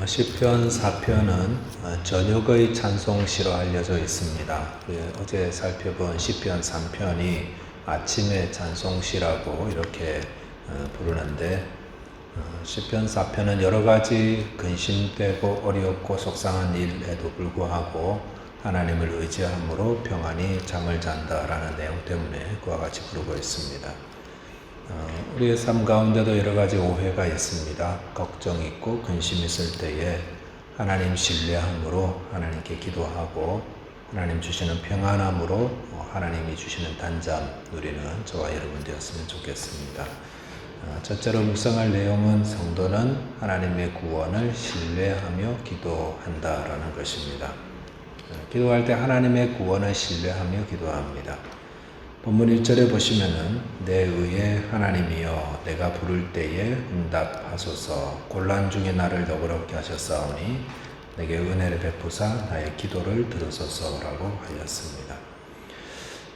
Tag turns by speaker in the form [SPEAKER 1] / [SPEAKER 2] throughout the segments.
[SPEAKER 1] 시편 4편은 저녁의 찬송시로 알려져 있습니다. 어제 살펴본 시편 3편이 아침의 찬송시라고 이렇게 부르는데 시편 4편은 여러 가지 근심되고 어렵고 속상한 일에도 불구하고 하나님을 의지함으로 평안히 잠을 잔다라는 내용 때문에 그와 같이 부르고 있습니다. 우리의 삶 가운데도 여러 가지 오해가 있습니다. 걱정 있고 근심 있을 때에 하나님 신뢰함으로 하나님께 기도하고 하나님 주시는 평안함으로 하나님이 주시는 단잠 누리는 저와 여러분 되었으면 좋겠습니다. 첫째로 묵상할 내용은 성도는 하나님의 구원을 신뢰하며 기도한다라는 것입니다. 기도할 때 하나님의 구원을 신뢰하며 기도합니다. 본문 1절에 보시면은 내 의의 하나님이여 내가 부를 때에 응답하소서 곤란 중에 나를 너그럽게 하셨사오니 내게 은혜를 베푸사 나의 기도를 들으소서라고 하였습니다.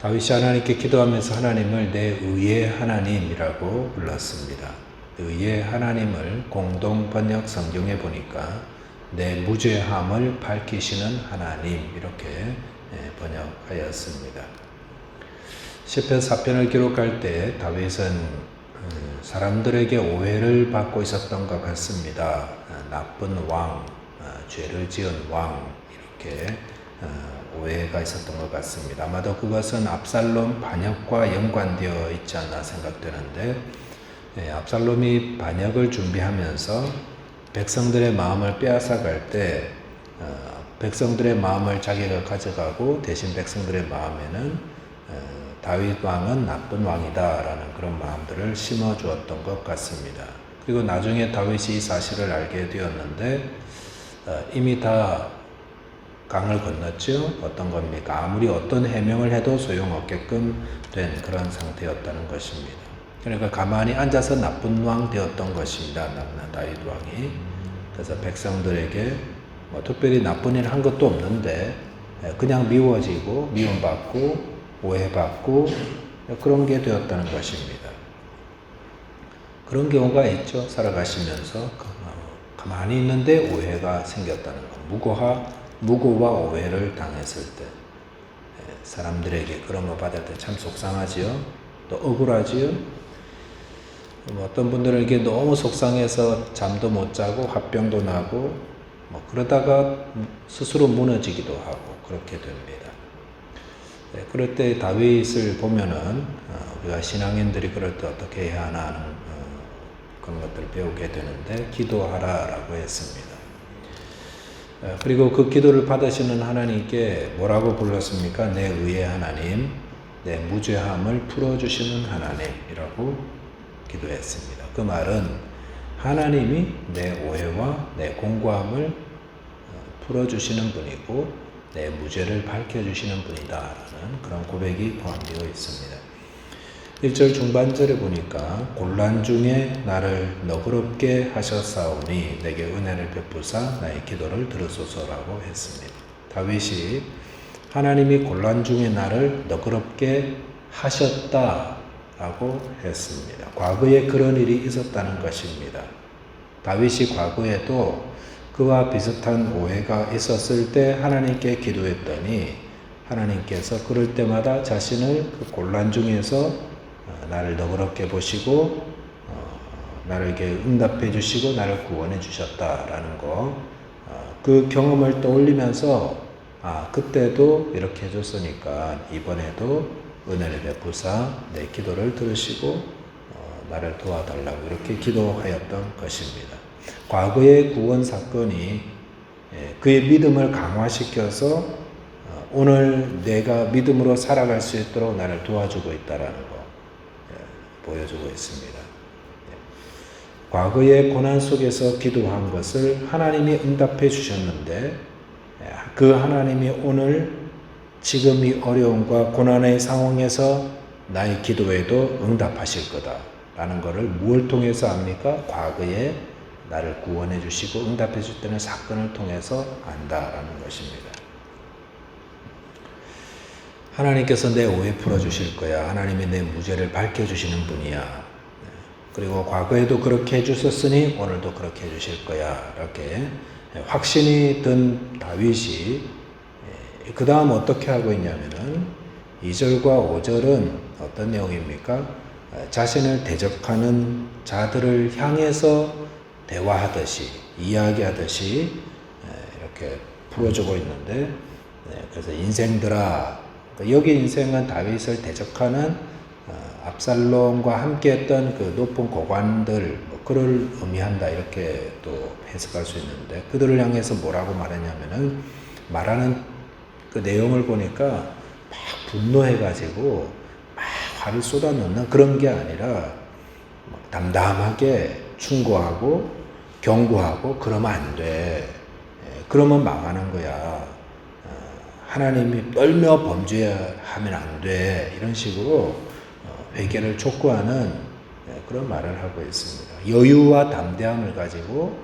[SPEAKER 1] 다윗이 하나님께 기도하면서 하나님을 내 의의 하나님이라고 불렀습니다. 의의 하나님을 공동 번역 성경에 보니까 내 무죄함을 밝히시는 하나님 이렇게 번역하였습니다. 시편 4편을 기록할 때 다윗은 사람들에게 오해를 받고 있었던 것 같습니다. 나쁜 왕, 죄를 지은 왕 이렇게 오해가 있었던 것 같습니다. 아마도 그것은 압살롬 반역과 연관되어 있지 않나 생각되는데 압살롬이 반역을 준비하면서 백성들의 마음을 빼앗아갈 때 백성들의 마음을 자기가 가져가고 대신 백성들의 마음에는 다윗 왕은 나쁜 왕이다라는 그런 마음들을 심어주었던 것 같습니다. 그리고 나중에 다윗이 이 사실을 알게 되었는데 이미 다 강을 건넜죠. 어떤 겁니까? 아무리 어떤 해명을 해도 소용없게끔 된 그런 상태였다는 것입니다. 그러니까 가만히 앉아서 나쁜 왕 되었던 것입니다. 다윗 왕이. 그래서 백성들에게 특별히 나쁜 일 한 것도 없는데 그냥 미워지고 미움받고 오해받고 그런 게 되었다는 것입니다. 그런 경우가 있죠. 살아가시면서 가만히 있는데 오해가 생겼다는 것. 무고와 오해를 당했을 때 사람들에게 그런 거 받을 때 참 속상하지요. 또 억울하지요. 어떤 분들은 이게 너무 속상해서 잠도 못 자고 화병도 나고 그러다가 스스로 무너지기도 하고 그렇게 됩니다. 그럴 때 다윗을 보면은 우리가 신앙인들이 그럴 때 어떻게 해야 하나 하는 그런 것들을 배우게 되는데 기도하라라고 했습니다. 그리고 그 기도를 받으시는 하나님께 뭐라고 불렀습니까? 내 의의 하나님, 내 무죄함을 풀어주시는 하나님이라고 기도했습니다. 그 말은 하나님이 내 오해와 내 공고함을 풀어주시는 분이고 내 무죄를 밝혀주시는 분이다라는 그런 고백이 포함되어 있습니다. 1절 중반절에 보니까 곤란 중에 나를 너그럽게 하셨사오니 내게 은혜를 베푸사 나의 기도를 들으소서라고 했습니다. 다윗이 하나님이 곤란 중에 나를 너그럽게 하셨다라고 했습니다. 과거에 그런 일이 있었다는 것입니다. 다윗이 과거에도 그와 비슷한 오해가 있었을 때 하나님께 기도했더니 하나님께서 그럴 때마다 자신을 그 곤란 중에서 나를 너그럽게 보시고 나에게 응답해 주시고 나를 구원해 주셨다라는 거. 그 경험을 떠올리면서 그때도 이렇게 해줬으니까 이번에도 은혜를 베푸사 내 기도를 들으시고 나를 도와달라고 이렇게 기도하였던 것입니다. 과거의 구원 사건이 그의 믿음을 강화시켜서 오늘 내가 믿음으로 살아갈 수 있도록 나를 도와주고 있다는 거 보여주고 있습니다. 과거의 고난 속에서 기도한 것을 하나님이 응답해 주셨는데 그 하나님이 오늘 지금 이 어려움과 고난의 상황에서 나의 기도에도 응답하실 거다라는 것을 무엇을 통해서 압니까? 과거에 나를 구원해 주시고 응답해 주셨다는 사건을 통해서 안다라는 것입니다. 하나님께서 내 오해 풀어주실 거야. 하나님이 내 무죄를 밝혀주시는 분이야. 그리고 과거에도 그렇게 해주셨으니 오늘도 그렇게 해주실 거야. 이렇게 확신이 든 다윗이 그 다음 어떻게 하고 있냐면은 2절과 5절은 어떤 내용입니까? 자신을 대적하는 자들을 향해서 대화하듯이 이야기하듯이 이렇게 풀어주고 있는데, 그래서 인생들아, 여기 인생은 다윗을 대적하는 압살롬과 함께했던 그 높은 고관들, 그를 의미한다, 이렇게 또 해석할 수 있는데, 그들을 향해서 뭐라고 말했냐면은, 말하는 그 내용을 보니까 막 분노해가지고 막 화를 쏟아놓는 그런 게 아니라 막 담담하게 충고하고 경고하고, 그러면 안 돼. 그러면 망하는 거야. 하나님이 떨며 범죄하면 안 돼. 이런 식으로 회개를 촉구하는 그런 말을 하고 있습니다. 여유와 담대함을 가지고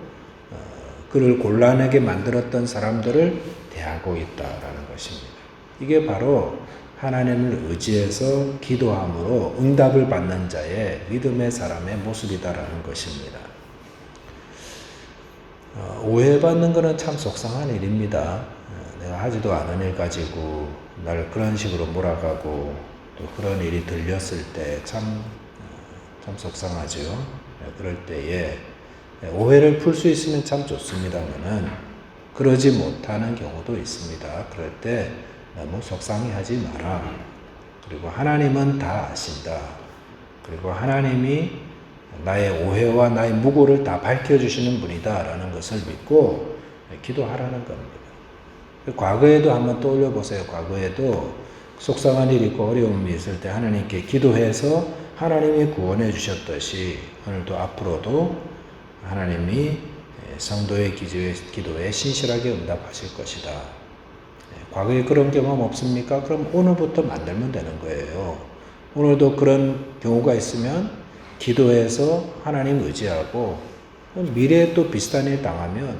[SPEAKER 1] 그를 곤란하게 만들었던 사람들을 대하고 있다라는 것입니다. 이게 바로 하나님을 의지해서 기도함으로 응답을 받는 자의 믿음의 사람의 모습이다라는 것입니다. 오해받는 것은 참 속상한 일입니다. 내가 하지도 않은 일 가지고 나를 그런 식으로 몰아가고 또 그런 일이 들렸을 때 참 속상하죠. 그럴 때에 오해를 풀 수 있으면 참 좋습니다만은 그러지 못하는 경우도 있습니다. 그럴 때 너무 속상해하지 마라. 그리고 하나님은 다 아신다. 그리고 하나님이 나의 오해와 나의 무고를 다 밝혀주시는 분이다 라는 것을 믿고 기도하라는 겁니다. 과거에도 한번 떠올려 보세요. 과거에도 속상한 일이 있고 어려움이 있을 때 하나님께 기도해서 하나님이 구원해 주셨듯이 오늘도 앞으로도 하나님이 성도의 기도에 신실하게 응답하실 것이다. 과거에 그런 경험 없습니까? 그럼 오늘부터 만들면 되는 거예요. 오늘도 그런 경우가 있으면 기도해서 하나님 의지하고, 미래에 또 비슷한 일 당하면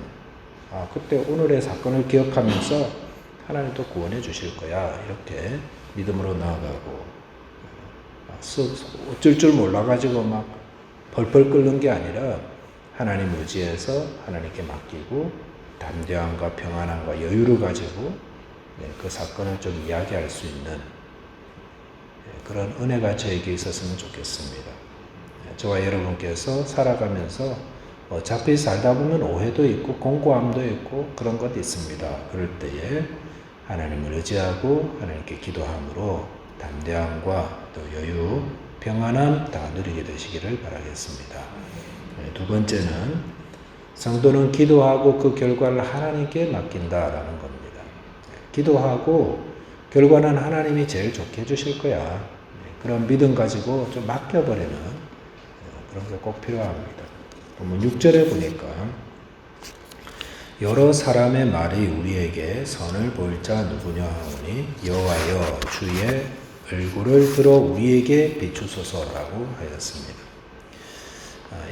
[SPEAKER 1] 그때 오늘의 사건을 기억하면서 하나님 또 구원해 주실 거야. 이렇게 믿음으로 나아가고, 어쩔 줄 몰라가지고 막 펄펄 끓는 게 아니라 하나님 의지해서 하나님께 맡기고 담대함과 평안함과 여유를 가지고 그 사건을 좀 이야기할 수 있는 그런 은혜가 저에게 있었으면 좋겠습니다. 저와 여러분께서 살아가면서 어차피 살다 보면 오해도 있고 공고함도 있고 그런 것도 있습니다. 그럴 때에 하나님을 의지하고 하나님께 기도함으로 담대함과 또 여유, 평안함 다 누리게 되시기를 바라겠습니다. 두 번째는 성도는 기도하고 그 결과를 하나님께 맡긴다라는 겁니다. 기도하고 결과는 하나님이 제일 좋게 해주실 거야. 그런 믿음 가지고 좀 맡겨버리는 그런 게 꼭 필요합니다. 보면 6절에 보니까 여러 사람의 말이 우리에게 선을 보일 자 누구냐 하오니 여호와여 주의 얼굴을 들어 우리에게 비추소서라고 하였습니다.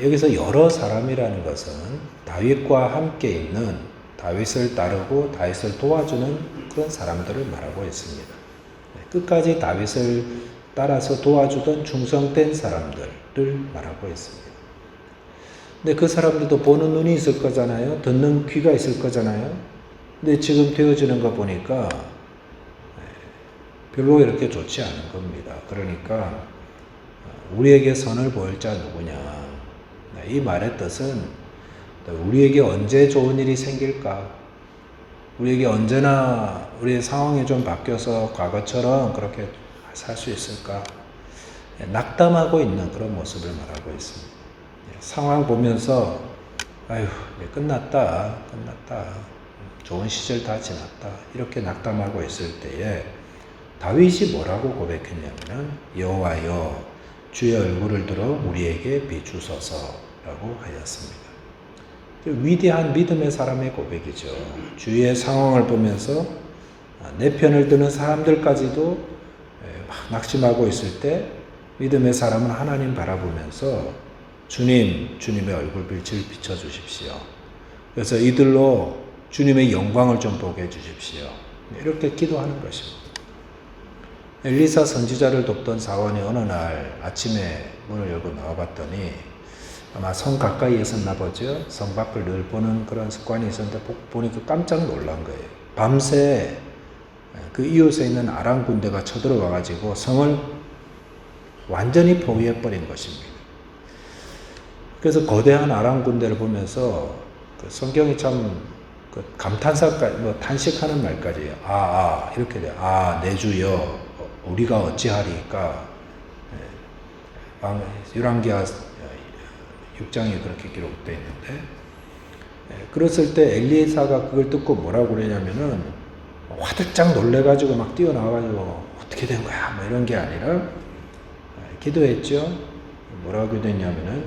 [SPEAKER 1] 여기서 여러 사람이라는 것은 다윗과 함께 있는, 다윗을 따르고 다윗을 도와주는 그런 사람들을 말하고 있습니다. 끝까지 다윗을 따라서 도와주던 충성된 사람들을 말하고 있습니다. 근데 그 사람들도 보는 눈이 있을 거잖아요. 듣는 귀가 있을 거잖아요. 근데 지금 되어지는 거 보니까 별로 이렇게 좋지 않은 겁니다. 그러니까 우리에게 선을 보일 자 누구냐. 이 말의 뜻은 우리에게 언제 좋은 일이 생길까? 우리에게 언제나 우리의 상황이 좀 바뀌어서 과거처럼 그렇게 살 수 있을까? 낙담하고 있는 그런 모습을 말하고 있습니다. 상황 보면서 아유 끝났다. 좋은 시절 다 지났다. 이렇게 낙담하고 있을 때에 다윗이 뭐라고 고백했냐면 여호와여 주의 얼굴을 들어 우리에게 비추소서라고 하였습니다. 위대한 믿음의 사람의 고백이죠. 주위의 상황을 보면서 내 편을 드는 사람들까지도 막 낙심하고 있을 때 믿음의 사람은 하나님 바라보면서 주님의 얼굴빛을 비춰주십시오. 그래서 이들로 주님의 영광을 좀 보게 해주십시오. 이렇게 기도하는 것입니다. 엘리사 선지자를 돕던 사원이 어느 날 아침에 문을 열고 나와봤더니 아마 성 가까이에 있었나 보죠. 성 밖을 늘 보는 그런 습관이 있었는데 보니까 깜짝 놀란 거예요. 밤새 그 이웃에 있는 아람 군대가 쳐들어와 가지고 성을 완전히 포위해버린 것입니다. 그래서 거대한 아람 군대를 보면서 그 성경이 참 그 감탄사까지 탄식하는 말까지 이렇게 돼요. 내 주여 우리가 어찌하리까. 열왕기하 6장에 그렇게 기록되어 있는데, 그랬을 때 엘리사가 그걸 듣고 뭐라고 그러냐면은 화들짝 놀래가지고 막 뛰어나와가지고 어떻게 된 거야 뭐 이런 게 아니라 기도했죠. 뭐라고 됐냐면은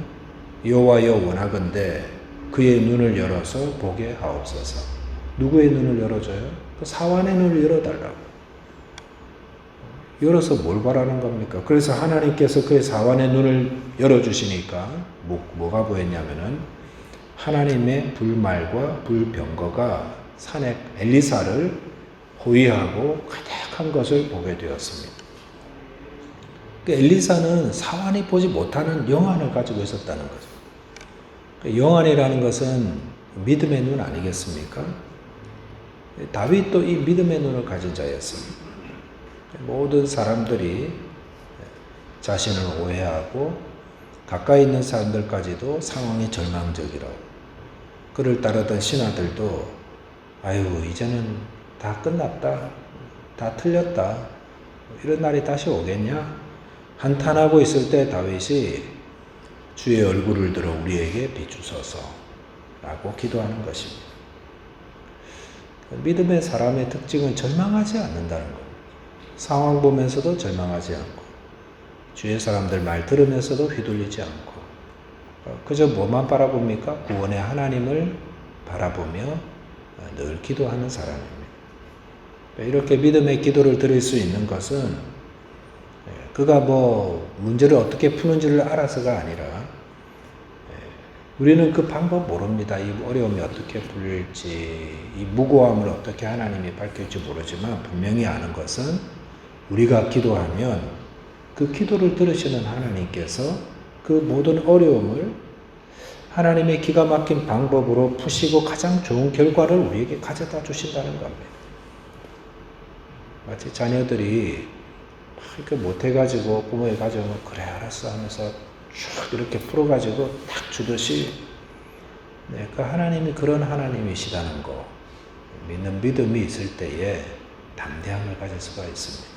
[SPEAKER 1] 여호와여 원하건대 그의 눈을 열어서 보게 하옵소서. 누구의 눈을 열어줘요? 그 사환의 눈을 열어달라고. 열어서 뭘 바라는 겁니까? 그래서 하나님께서 그의 사환의 눈을 열어주시니까 뭐가 보였냐면은 하나님의 불말과 불병거가 산에 엘리사를 호위하고 가득한 것을 보게 되었습니다. 엘리사는 사환이 보지 못하는 영안을 가지고 있었다는 거죠. 영안이라는 것은 믿음의 눈 아니겠습니까? 다윗도 이 믿음의 눈을 가진 자였습니다. 모든 사람들이 자신을 오해하고 가까이 있는 사람들까지도 상황이 절망적이라고, 그를 따르던 신하들도 이제는 다 끝났다, 다 틀렸다, 이런 날이 다시 오겠냐? 한탄하고 있을 때 다윗이 주의 얼굴을 들어 우리에게 비추소서 라고 기도하는 것입니다. 믿음의 사람의 특징은 절망하지 않는다는 겁니다. 상황 보면서도 절망하지 않고, 주의 사람들 말 들으면서도 휘둘리지 않고, 그저 뭐만 바라봅니까? 구원의 하나님을 바라보며 늘 기도하는 사람입니다. 이렇게 믿음의 기도를 드릴 수 있는 것은 그가 문제를 어떻게 푸는지를 알아서가 아니라, 우리는 그 방법 모릅니다. 이 어려움이 어떻게 풀릴지, 이 무고함을 어떻게 하나님이 밝힐지 모르지만 분명히 아는 것은 우리가 기도하면 그 기도를 들으시는 하나님께서 그 모든 어려움을 하나님의 기가 막힌 방법으로 푸시고 가장 좋은 결과를 우리에게 가져다 주신다는 겁니다. 마치 자녀들이 이렇게 못해가지고 부모에 가져오면 그래 알았어 하면서 쭉 이렇게 풀어가지고 딱 주듯이, 그 하나님이 그런 하나님이시다는 거 믿는 믿음이 있을 때에 담대함을 가질 수가 있습니다.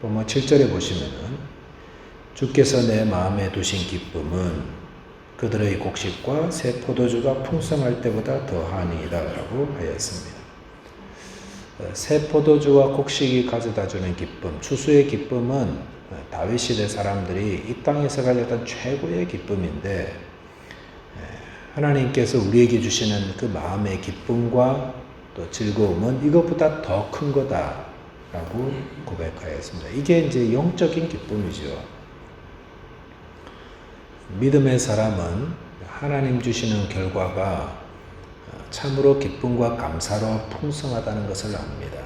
[SPEAKER 1] 7절에 보시면은 주께서 내 마음에 두신 기쁨은 그들의 곡식과 새 포도주가 풍성할 때보다 더하니이다 라고 하였습니다. 새 포도주와 곡식이 가져다주는 기쁨, 추수의 기쁨은 다윗 시대 사람들이 이 땅에서 가졌던 최고의 기쁨인데, 하나님께서 우리에게 주시는 그 마음의 기쁨과 또 즐거움은 이것보다 더 큰 거다라고 고백하였습니다. 이게 이제 영적인 기쁨이죠. 믿음의 사람은 하나님 주시는 결과가 참으로 기쁨과 감사로 풍성하다는 것을 압니다.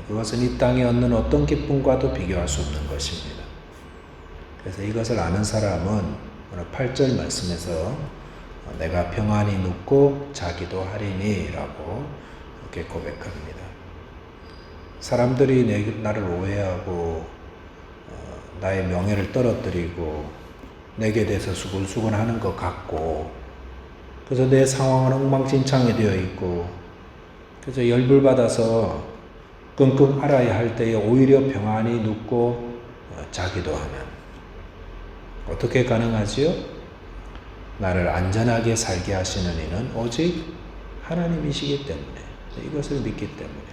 [SPEAKER 1] 그것은 이 땅에 얻는 어떤 기쁨과도 비교할 수 없는 것입니다. 그래서 이것을 아는 사람은 오늘 8절 말씀에서 내가 평안히 눕고 자기도 하리니 라고 이렇게 고백합니다. 사람들이 나를 오해하고 나의 명예를 떨어뜨리고 내게 대해서 수근수근 하는 것 같고, 그래서 내 상황은 엉망진창이 되어 있고, 그래서 열불받아서 끙끙 앓아야 할 때에 오히려 평안히 눕고 자기도 하면 어떻게 가능하지요? 나를 안전하게 살게 하시는 이는 오직 하나님이시기 때문에, 이것을 믿기 때문에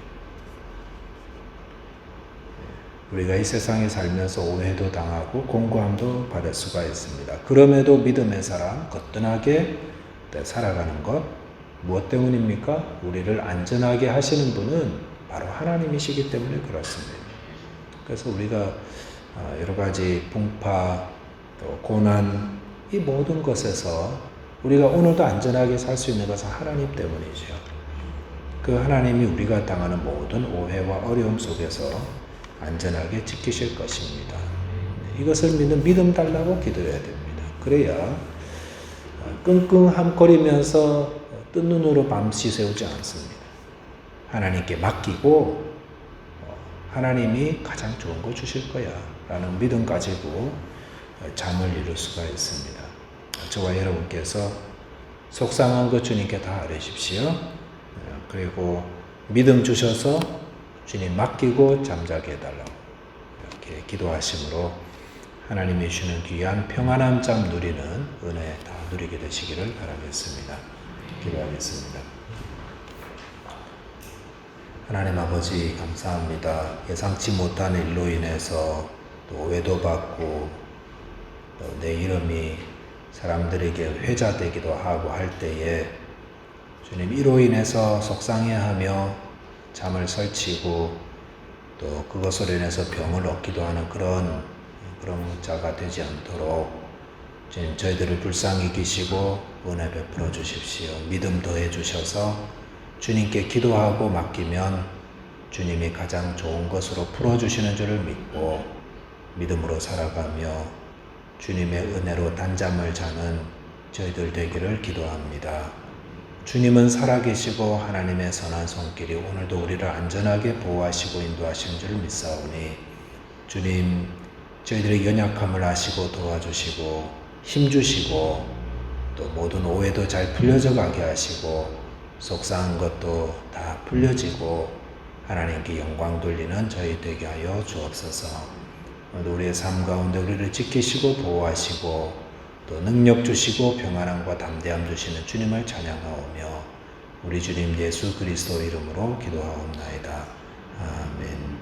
[SPEAKER 1] 우리가 이 세상에 살면서 오해도 당하고 공고함도 받을 수가 있습니다. 그럼에도 믿음의 사람 거뜬하게 살아가는 것, 무엇 때문입니까? 우리를 안전하게 하시는 분은 바로 하나님이시기 때문에 그렇습니다. 그래서 우리가 여러 가지 풍파, 또 고난, 이 모든 것에서 우리가 오늘도 안전하게 살 수 있는 것은 하나님 때문이죠. 그 하나님이 우리가 당하는 모든 오해와 어려움 속에서 안전하게 지키실 것입니다. 이것을 믿는 믿음 달라고 기도해야 됩니다. 그래야 끙끙함거리면서 뜬 눈으로 밤시 새우지 않습니다. 하나님께 맡기고 하나님이 가장 좋은 거 주실 거야 라는 믿음 가지고 잠을 이룰 수가 있습니다. 저와 여러분께서 속상한 것 주님께 다 아뢰십시오. 그리고 믿음 주셔서 주님 맡기고 잠자게 해달라고 이렇게 기도하심으로 하나님이 주시는 귀한 평안한 잠 누리는 은혜 다 누리게 되시기를 바라겠습니다. 기도하겠습니다. 하나님 아버지 감사합니다. 예상치 못한 일로 인해서 또 오해도 받고 또 내 이름이 사람들에게 회자되기도 하고 할 때에 주님 이로 인해서 속상해하며 잠을 설치고 또 그것으로 인해서 병을 얻기도 하는 그런 자가 되지 않도록 주님 저희들을 불쌍히 계시고 은혜 베풀어 주십시오. 믿음 더해 주셔서 주님께 기도하고 맡기면 주님이 가장 좋은 것으로 풀어주시는 줄을 믿고 믿음으로 살아가며 주님의 은혜로 단잠을 자는 저희들 되기를 기도합니다. 주님은 살아계시고 하나님의 선한 손길이 오늘도 우리를 안전하게 보호하시고 인도하시는 줄을 믿사오니 주님 저희들의 연약함을 아시고 도와주시고 힘주시고 또 모든 오해도 잘 풀려져 가게 하시고 속상한 것도 다 풀려지고 하나님께 영광 돌리는 저희 되게 하여 주옵소서. 오늘 우리의 삶 가운데 우리를 지키시고 보호하시고 또 능력 주시고 평안함과 담대함 주시는 주님을 찬양하오며 우리 주님 예수 그리스도 이름으로 기도하옵나이다. 아멘.